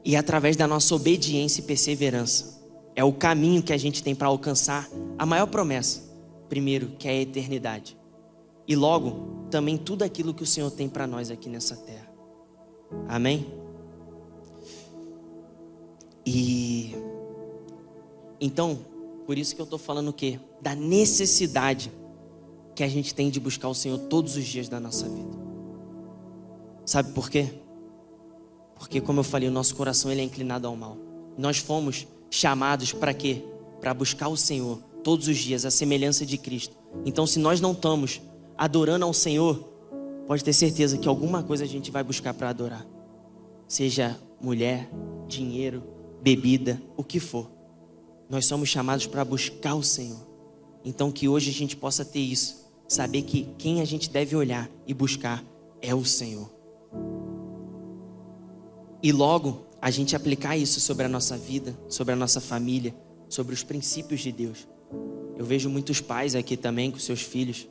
E através da nossa obediência e perseverança, é o caminho que a gente tem para alcançar a maior promessa. Primeiro, que é a eternidade. E logo, também tudo aquilo que o Senhor tem para nós aqui nessa terra. Amém? E então, por isso que eu estou falando o quê? Da necessidade que a gente tem de buscar o Senhor todos os dias da nossa vida. Sabe por quê? Porque, como eu falei, o nosso coração ele é inclinado ao mal. Nós fomos chamados para quê? Para buscar o Senhor todos os dias, a semelhança de Cristo. Então, se nós não estamos adorando ao Senhor, pode ter certeza que alguma coisa a gente vai buscar para adorar. Seja mulher, dinheiro, bebida, o que for. Nós somos chamados para buscar o Senhor. Então, que hoje a gente possa ter isso. Saber que quem a gente deve olhar e buscar é o Senhor. E logo, a gente aplicar isso sobre a nossa vida, sobre a nossa família, sobre os princípios de Deus. Eu vejo muitos pais aqui também com seus filhos,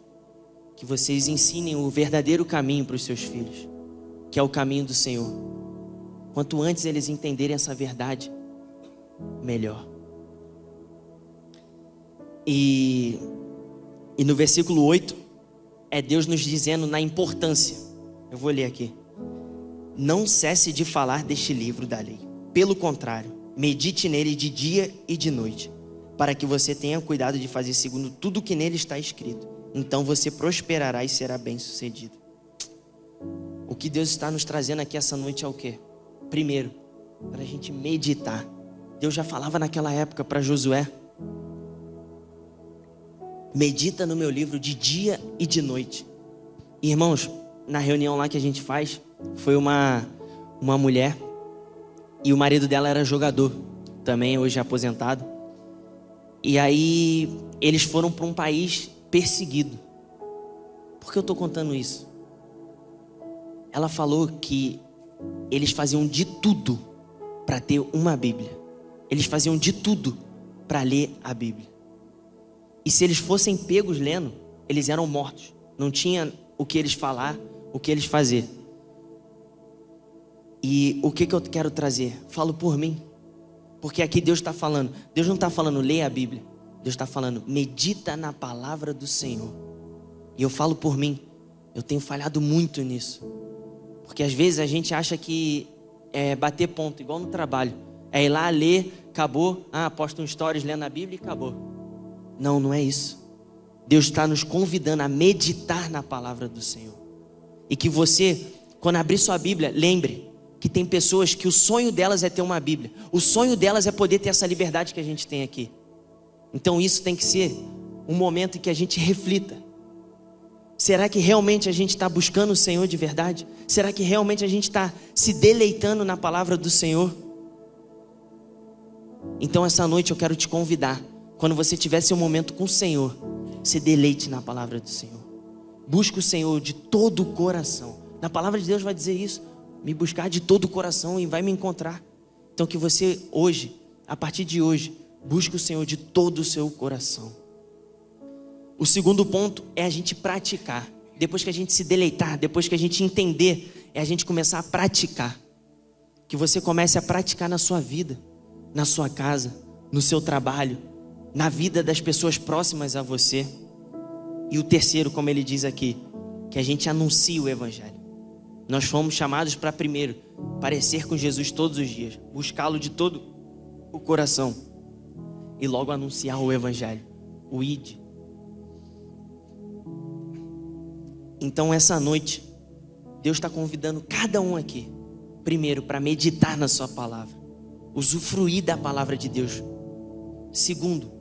que vocês ensinem o verdadeiro caminho para os seus filhos, que é o caminho do Senhor. Quanto antes eles entenderem essa verdade, melhor. E no versículo 8, é Deus nos dizendo na importância. Eu vou ler aqui. Não cesse de falar deste livro da lei. Pelo contrário, medite nele de dia e de noite, para que você tenha cuidado de fazer segundo tudo o que nele está escrito. Então você prosperará e será bem-sucedido. O que Deus está nos trazendo aqui essa noite é o quê? Primeiro, para a gente meditar. Deus já falava naquela época para Josué: medita no meu livro de dia e de noite. Irmãos, na reunião lá que a gente faz, foi uma mulher e o marido dela era jogador, também hoje aposentado. E aí eles foram para um país perseguido. Por que eu estou contando isso? Ela falou que eles faziam de tudo para ter uma Bíblia. Eles faziam de tudo para ler a Bíblia. E se eles fossem pegos lendo, eles eram mortos. Não tinha o que eles falar, o que eles fazer. E o que eu quero trazer? Falo por mim. Porque aqui Deus está falando. Deus não está falando leia a Bíblia. Deus está falando medita na palavra do Senhor. E eu falo por mim. Eu tenho falhado muito nisso. Porque às vezes a gente acha que é bater ponto, igual no trabalho. É ir lá, ler, acabou. Posta um stories lendo a Bíblia e acabou. Não, não é isso. Deus está nos convidando a meditar na palavra do Senhor. E que você, quando abrir sua Bíblia, lembre que tem pessoas que o sonho delas é ter uma Bíblia. O sonho delas é poder ter essa liberdade que a gente tem aqui. Então isso tem que ser um momento em que a gente reflita. Será que realmente a gente está buscando o Senhor de verdade? Será que realmente a gente está se deleitando na palavra do Senhor? Então essa noite eu quero te convidar. Quando você tiver seu momento com o Senhor, se deleite na palavra do Senhor. Busque o Senhor de todo o coração. Na palavra de Deus vai dizer isso. Me buscar de todo o coração e vai me encontrar. Então que você hoje, a partir de hoje, busque o Senhor de todo o seu coração. O segundo ponto é a gente praticar. Depois que a gente se deleitar, depois que a gente entender, é a gente começar a praticar. Que você comece a praticar na sua vida, na sua casa, no seu trabalho, na vida das pessoas próximas a você. E o terceiro, como ele diz aqui, que a gente anuncie o Evangelho. Nós fomos chamados para primeiro parecer com Jesus todos os dias, buscá-lo de todo o coração e logo anunciar o Evangelho, o ID. Então essa noite Deus está convidando cada um aqui, primeiro para meditar na sua palavra, usufruir da palavra de Deus. Segundo,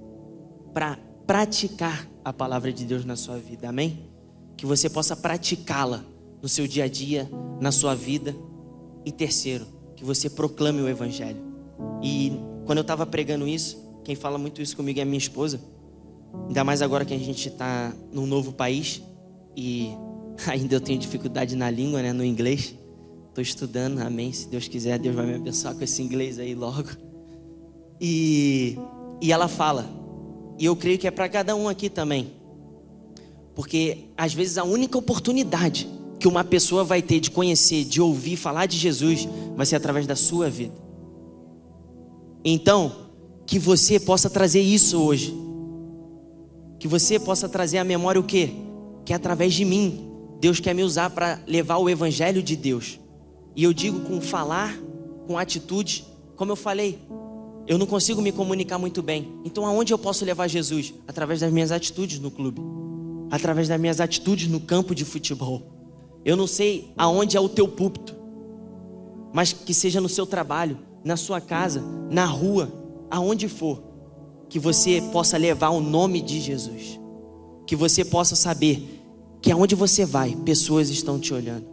para praticar a palavra de Deus na sua vida, amém? Que você possa praticá-la no seu dia a dia, na sua vida. E terceiro, que você proclame o Evangelho. E quando eu estava pregando isso, quem fala muito isso comigo é a minha esposa. Ainda mais agora que a gente está num novo país e ainda eu tenho dificuldade na língua, né, no inglês. Estou estudando, amém. Se Deus quiser, Deus vai me abençoar com esse inglês aí logo. E ela fala, e eu creio que é para cada um aqui também, porque às vezes a única oportunidade que uma pessoa vai ter de conhecer, de ouvir falar de Jesus, vai ser através da sua vida. Então, que você possa trazer isso hoje, que você possa trazer à memória o quê? Que através de mim, Deus quer me usar para levar o evangelho de Deus. E eu digo com falar, com atitude, como eu falei, eu não consigo me comunicar muito bem. Então aonde eu posso levar Jesus? Através das minhas atitudes no clube, através das minhas atitudes no campo de futebol. Eu não sei aonde é o teu púlpito, mas que seja no seu trabalho, na sua casa, na rua, aonde for, que você possa levar o nome de Jesus, que você possa saber que aonde você vai, pessoas estão te olhando.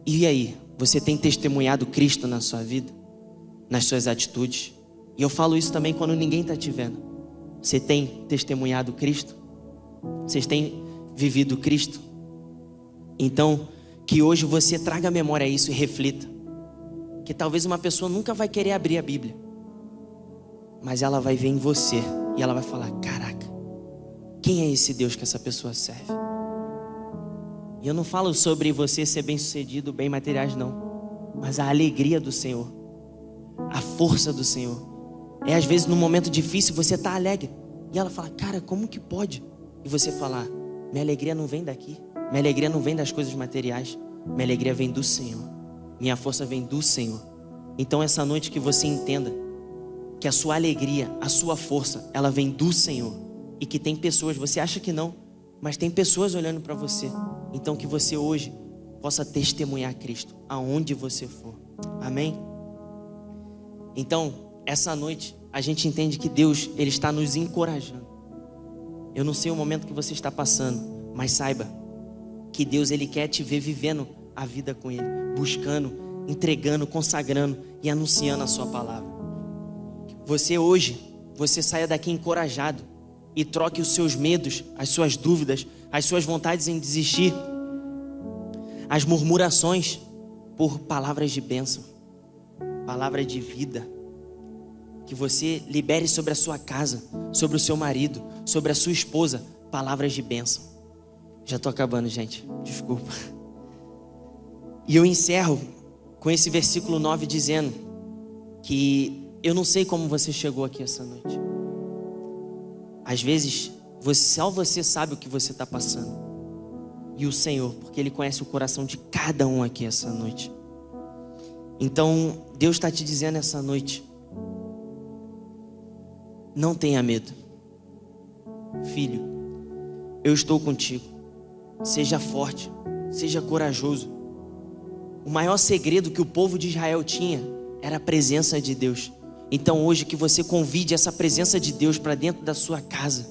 E aí, você tem testemunhado Cristo na sua vida? Nas suas atitudes? E eu falo isso também quando ninguém está te vendo. Você tem testemunhado Cristo? Vocês têm vivido Cristo? Então, que hoje você traga à memória isso e reflita. Que talvez uma pessoa nunca vai querer abrir a Bíblia, mas ela vai ver em você e ela vai falar: caraca, quem é esse Deus que essa pessoa serve? E eu não falo sobre você ser bem sucedido, bem materiais não, mas a alegria do Senhor, a força do Senhor. É às vezes num momento difícil você está alegre e ela fala: cara, como que pode? E você falar: minha alegria não vem daqui, minha alegria não vem das coisas materiais, minha alegria vem do Senhor, minha força vem do Senhor. Então essa noite que você entenda que a sua alegria, a sua força, ela vem do Senhor. E que tem pessoas, você acha que não, mas tem pessoas olhando para você. Então que você hoje possa testemunhar Cristo aonde você for. Amém? Então, essa noite, a gente entende que Deus, Ele está nos encorajando. Eu não sei o momento que você está passando, mas saiba que Deus, Ele quer te ver vivendo a vida com Ele, buscando, entregando, consagrando e anunciando a sua palavra. Você hoje, você saia daqui encorajado e troque os seus medos, as suas dúvidas, as suas vontades em desistir, as murmurações, por palavras de bênção, palavra de vida. Que você libere sobre a sua casa, sobre o seu marido, sobre a sua esposa, palavras de bênção. Já estou acabando, gente, desculpa. E eu encerro com esse versículo 9 dizendo que eu não sei como você chegou aqui essa noite. Às vezes, só você sabe o que você está passando. E o Senhor, porque Ele conhece o coração de cada um aqui essa noite. Então, Deus está te dizendo essa noite: não tenha medo. Filho, eu estou contigo. Seja forte, seja corajoso. O maior segredo que o povo de Israel tinha era a presença de Deus. Então hoje que você convide essa presença de Deus para dentro da sua casa,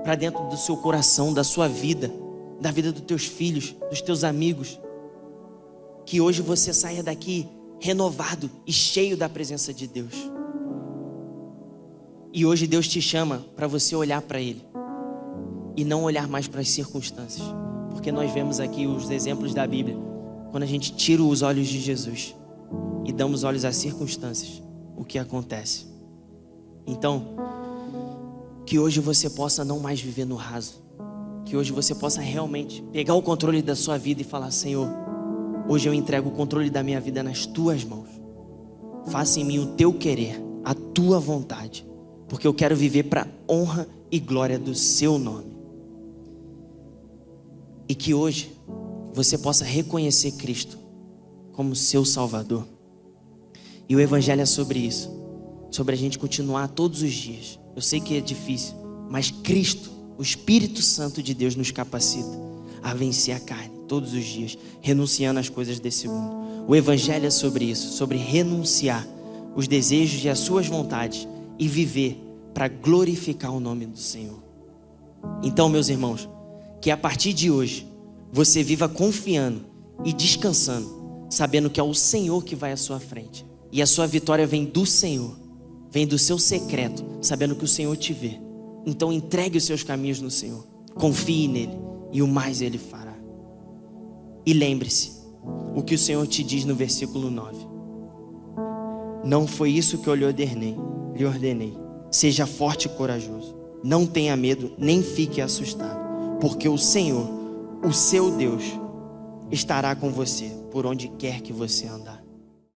para dentro do seu coração, da sua vida, da vida dos teus filhos, dos teus amigos. Que hoje você saia daqui renovado e cheio da presença de Deus. E hoje Deus te chama para você olhar para Ele e não olhar mais para as circunstâncias. Porque nós vemos aqui os exemplos da Bíblia, quando a gente tira os olhos de Jesus e damos olhos às circunstâncias, o que acontece? Então, que hoje você possa não mais viver no raso. Que hoje você possa realmente pegar o controle da sua vida e falar: Senhor, hoje eu entrego o controle da minha vida nas tuas mãos. Faça em mim o teu querer, a tua vontade, porque eu quero viver para honra e glória do seu nome. E que hoje você possa reconhecer Cristo como seu Salvador. E o Evangelho é sobre isso, sobre a gente continuar todos os dias. Eu sei que é difícil, mas Cristo, o Espírito Santo de Deus, nos capacita a vencer a carne todos os dias, renunciando às coisas desse mundo. O Evangelho é sobre isso, sobre renunciar os desejos e as suas vontades e viver para glorificar o nome do Senhor. Então, meus irmãos, que a partir de hoje você viva confiando e descansando, sabendo que é o Senhor que vai à sua frente. E a sua vitória vem do Senhor, vem do seu secreto, sabendo que o Senhor te vê. Então entregue os seus caminhos no Senhor, confie nele e o mais ele fará. E lembre-se, o que o Senhor te diz no versículo 9: não foi isso que eu lhe ordenei. Seja forte e corajoso, não tenha medo, nem fique assustado, porque o Senhor, o seu Deus, estará com você por onde quer que você andar.